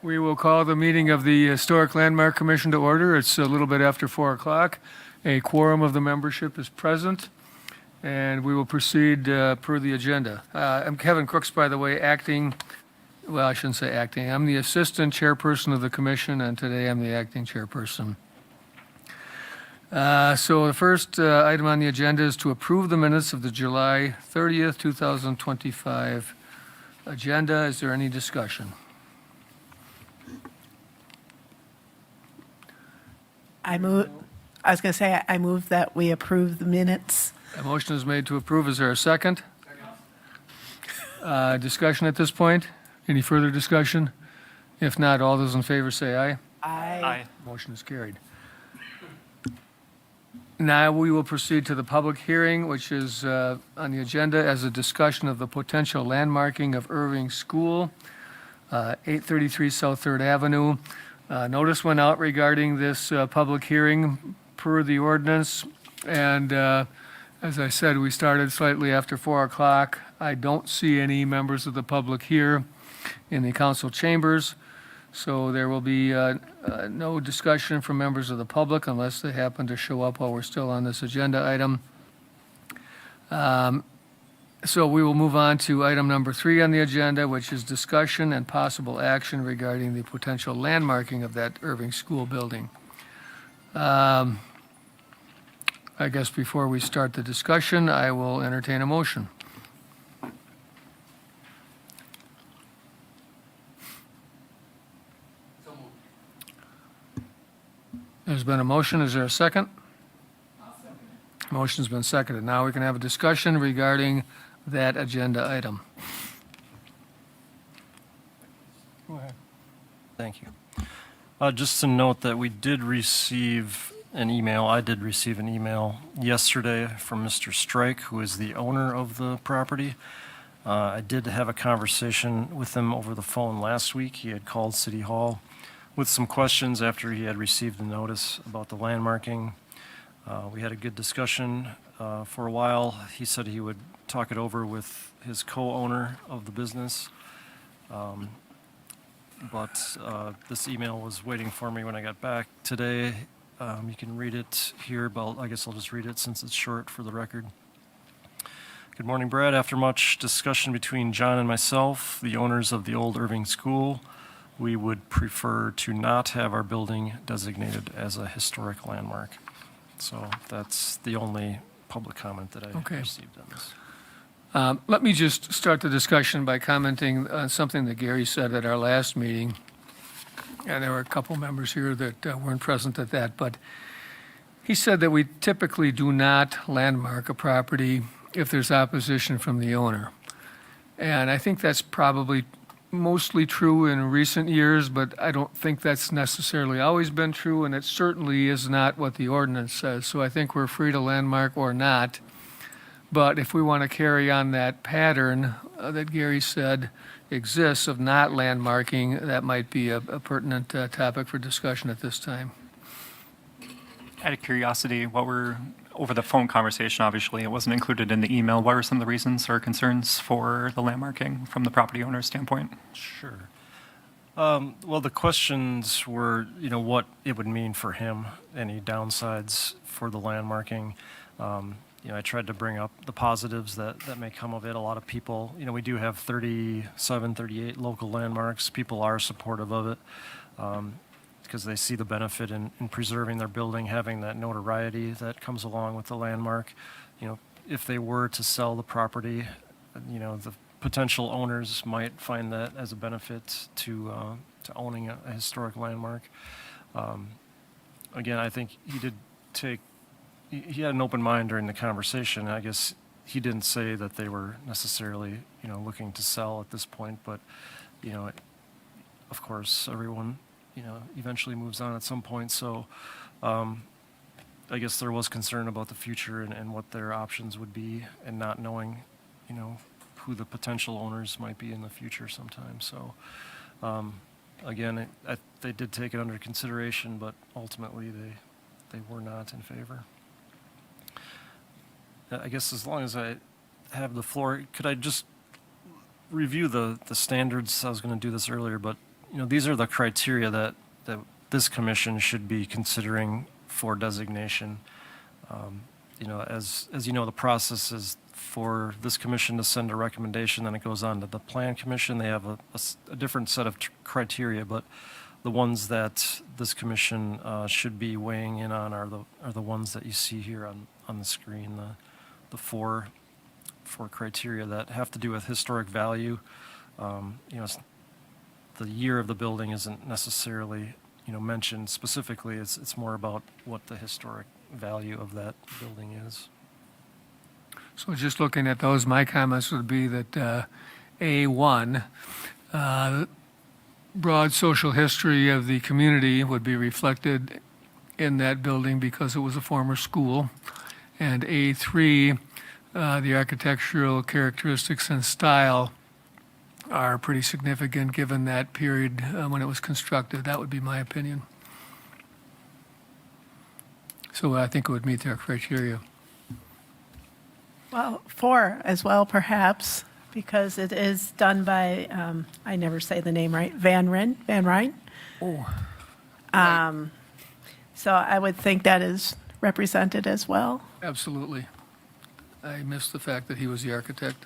We will call the meeting of the Historic Landmark Commission to order. It's a little bit after 4 o'clock. A quorum of the membership is present, and we will proceed per the agenda. I'm Kevin Crooks, by the way, well, I shouldn't say acting. I'm the assistant chairperson of the commission, and today I'm the acting chairperson. So the first item on the agenda is to approve the minutes of the July 30th, 2025 agenda. Is there any discussion? I was going to say, I move that we approve the minutes. A motion is made to approve. Is there a second? Discussion at this point? Any further discussion? If not, all those in favor say aye. Aye. Motion is carried. Now we will proceed to the public hearing, which is on the agenda as a discussion of the potential landmarking of Irving School, 833 South 3rd Avenue. Notice went out regarding this public hearing per the ordinance, and as I said, we started slightly after 4 o'clock. I don't see any members of the public here in the council chambers, so there will be no discussion from members of the public unless they happen to show up while we're still on this agenda item. So we will move on to item number 3 on the agenda, which is discussion and possible action regarding the potential landmarking of that Irving School building. I guess before we start the discussion, I will entertain a motion. There's been a motion. Is there a second? I'll second it. Motion's been seconded. Now we can have a discussion regarding that agenda item. Go ahead. Thank you. Just to note that we did receive an email, I did receive an email yesterday from Mr. Strike, who is the owner of the property. I did have a conversation with him over the phone last week. He had called City Hall with some questions after he had received the notice about the landmarking. We had a good discussion for a while. He said he would talk it over with his co-owner of the business. But this email was waiting for me when I got back today. You can read it here, but I guess I'll just read it since it's short for the record. Good morning, Brad. After much discussion between John and myself, the owners of the old Irving School, we would prefer to not have our building designated as a historic landmark. So that's the only public comment that I received on this. Let me just start the discussion by commenting on something that Gary said at our last meeting. And there were a couple members here that weren't present at that, but he said that we typically do not landmark a property if there's opposition from the owner. And I think that's probably mostly true in recent years, but I don't think that's necessarily always been true, and it certainly is not what the ordinance says. So I think we're free to landmark or not. But if we want to carry on that pattern that Gary said exists of not landmarking, that might be a pertinent topic for discussion at this time. Out of curiosity, over the phone conversation, obviously, it wasn't included in the email. What were some of the reasons or concerns for the landmarking from the property owner's standpoint? Sure. Well, the questions were, what it would mean for him, any downsides for the landmarking. I tried to bring up the positives that may come of it. A lot of people, we do have 37, 38 local landmarks. People are supportive of it because they see the benefit in preserving their building, having that notoriety that comes along with the landmark. If they were to sell the property, the potential owners might find that as a benefit to owning a historic landmark. Again, I think he had an open mind during the conversation. I guess he didn't say that they were necessarily, looking to sell at this point, but, of course, everyone, eventually moves on at some point. So I guess there was concern about the future and what their options would be and not knowing, who the potential owners might be in the future sometime. So, again, they did take it under consideration, but ultimately they were not in favor. I guess as long as I have the floor, could I just review the standards? I was going to do this earlier, but these are the criteria that this commission should be considering for designation. As you know, the process is for this commission to send a recommendation, then it goes on to the plan commission. They have a different set of criteria, but the ones that this commission should be weighing in on are the ones that you see here on the screen, the four criteria that have to do with historic value. The year of the building isn't necessarily mentioned specifically. It's more about what the historic value of that building is. So just looking at those, my comments would be that A1, broad social history of the community would be reflected in that building because it was a former school. And A3, the architectural characteristics and style are pretty significant given that period when it was constructed. That would be my opinion. So I think it would meet their criteria. Well, 4 as well, perhaps, because it is done by, I never say the name right, Van Ryn. Oh, So I would think that is represented as well. absolutely. I missed the fact that he was the architect.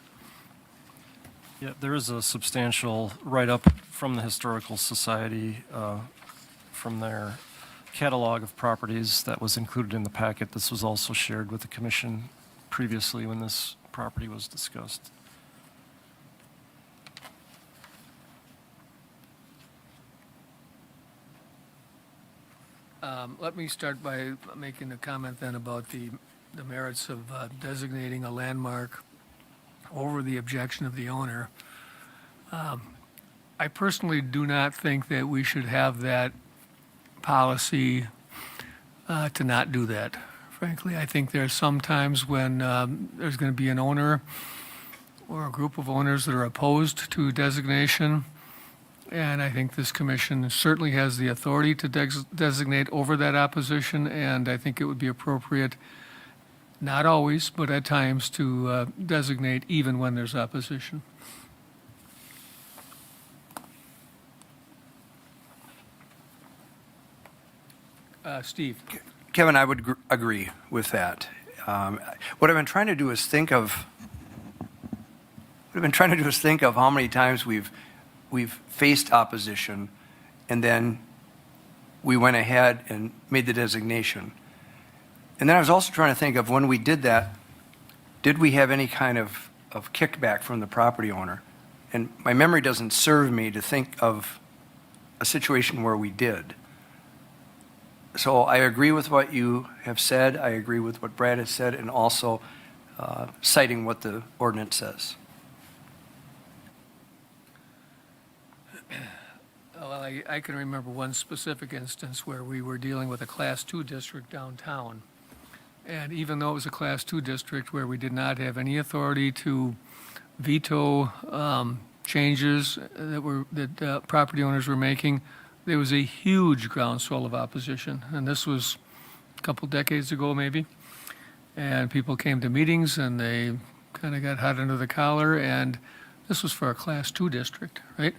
Yeah, there is a substantial write-up from the Historical Society from their catalog of properties that was included in the packet. This was also shared with the commission previously when this property was discussed. Let me start by making a comment then about the merits of designating a landmark over the objection of the owner. I personally do not think that we should have that policy to not do that. Frankly, I think there's some times when there's going to be an owner or a group of owners that are opposed to designation. And I think this commission certainly has the authority to designate over that opposition. And I think it would be appropriate, not always, but at times, to designate even when there's opposition. Steve? Kevin, I would agree with that. What I've been trying to do is think of how many times we've faced opposition, and then we went ahead and made the designation. And then I was also trying to think of when we did that, did we have any kind of kickback from the property owner? And my memory doesn't serve me to think of a situation where we did. So I agree with what you have said. I agree with what Brad has said, and also citing what the ordinance says. Well, I can remember one specific instance where we were dealing with a Class 2 district downtown. And even though it was a Class 2 district where we did not have any authority to veto changes that property owners were making, there was a huge groundswell of opposition. And this was a couple decades ago, maybe. And people came to meetings and they kind of got hot under the collar. And this was for a Class 2 district, right?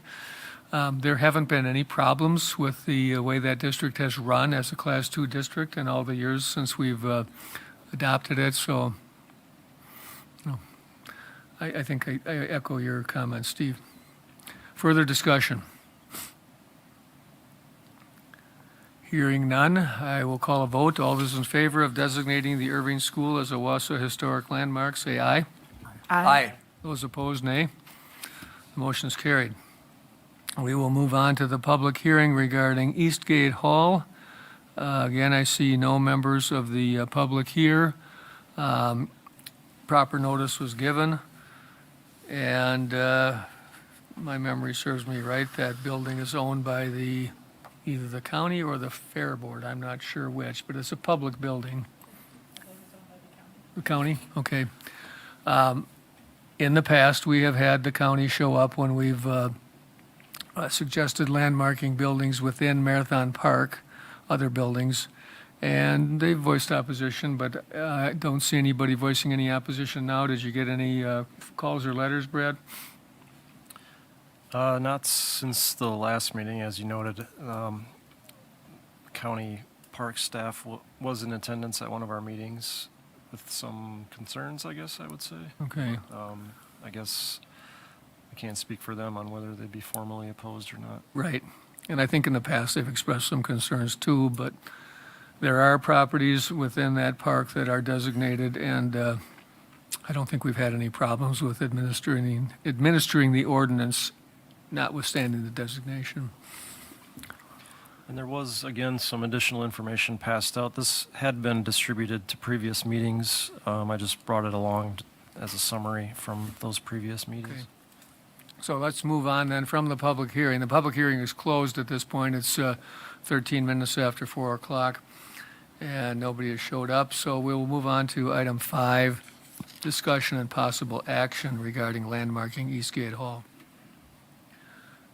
There haven't been any problems with the way that district has run as a Class 2 district in all the years since we've adopted it. So, I think I echo your comments, Steve. Further discussion? Hearing none, I will call a vote. All those in favor of designating the Irving School as a Wausau Historic Landmark, say aye. Aye. Those opposed, nay. The motion is carried. We will move on to the public hearing regarding Eastgate Hall. Again, I see no members of the public here. Proper notice was given, and my memory serves me right, that building is owned by either the county or the fair board. I'm not sure which, but it's a public building. The county? Okay. In the past, we have had the county show up when we've suggested landmarking buildings within Marathon Park, other buildings, and they've voiced opposition, but I don't see anybody voicing any opposition now. Did you get any calls or letters, Brad? Not since the last meeting, as you noted. County park staff was in attendance at one of our meetings with some concerns, I guess I would say. Okay. I guess I can't speak for them on whether they'd be formally opposed or not. Right. And I think in the past they've expressed some concerns too, but there are properties within that park that are designated, and I don't think we've had any problems with administering the ordinance, notwithstanding the designation. And there was, again, some additional information passed out. This had been distributed to previous meetings. I just brought it along as a summary from those previous meetings. Okay. So let's move on then from the public hearing. The public hearing is closed at this point. It's 13 minutes after 4 o'clock, and nobody has showed up. So we'll move on to item 5, discussion and possible action regarding landmarking Eastgate Hall.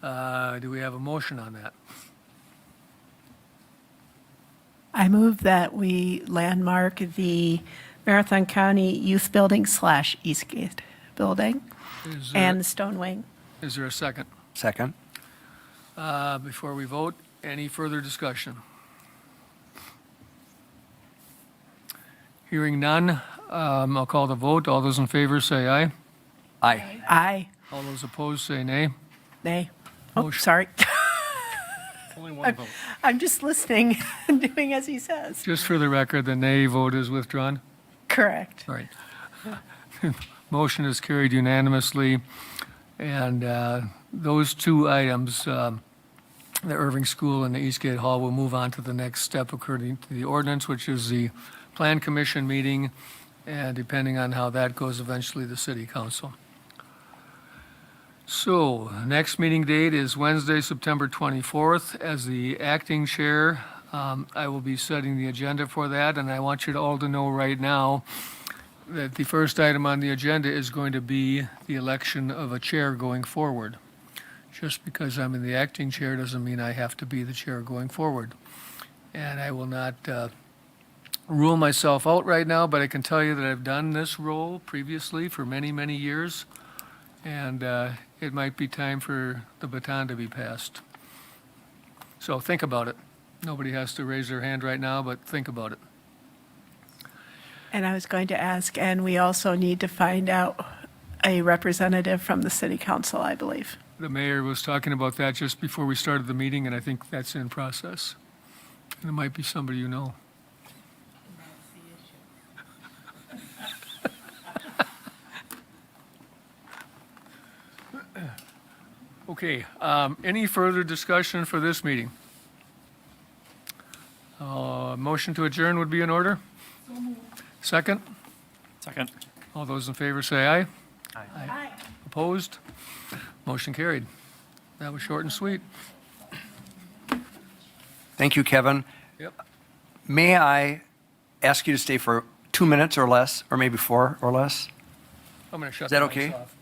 Do we have a motion on that? I move that we landmark the Marathon County Youth Building / Eastgate Building Is and there, the Stone Wing. is there a second? Second? Before we vote, any further discussion? Hearing none, I'll call the vote. All those in favor say aye. Aye. Aye. All those opposed say nay. Nay. Oh, Motion. sorry. Only one vote. I'm just listening and doing as he says. Just for the record, the nay vote is withdrawn. Correct. All right. Motion is carried unanimously. And those two items, the Irving School and the Eastgate Hall, will move on to the next step according to the ordinance, which is the Plan Commission meeting, and depending on how that goes, eventually the City Council. So, next meeting date is Wednesday, September 24th. As the acting chair, I will be setting the agenda for that, and I want you all to know right now that the first item on the agenda is going to be the election of a chair going forward. Just because I'm in the acting chair doesn't mean I have to be the chair going forward. And I will not rule myself out right now, but I can tell you that I've done this role previously for many, many years, and it might be time for the baton to be passed. So think about it. Nobody has to raise their hand right now, but think about it. And I was going to ask, and we also need to find out a representative from the City Council, I believe. The mayor was talking about that just before we started the meeting, and I think that's in process. And it might be somebody you know. Okay, any further discussion for this meeting? Motion to adjourn would be in order? Second? Second. All those in favor say aye. Aye. Opposed? Motion carried. That was short and sweet. Thank you, Kevin. Yep. May I ask you to stay for 2 minutes or less, or maybe 4 or less? I'm going to shut Is that the okay? lights off.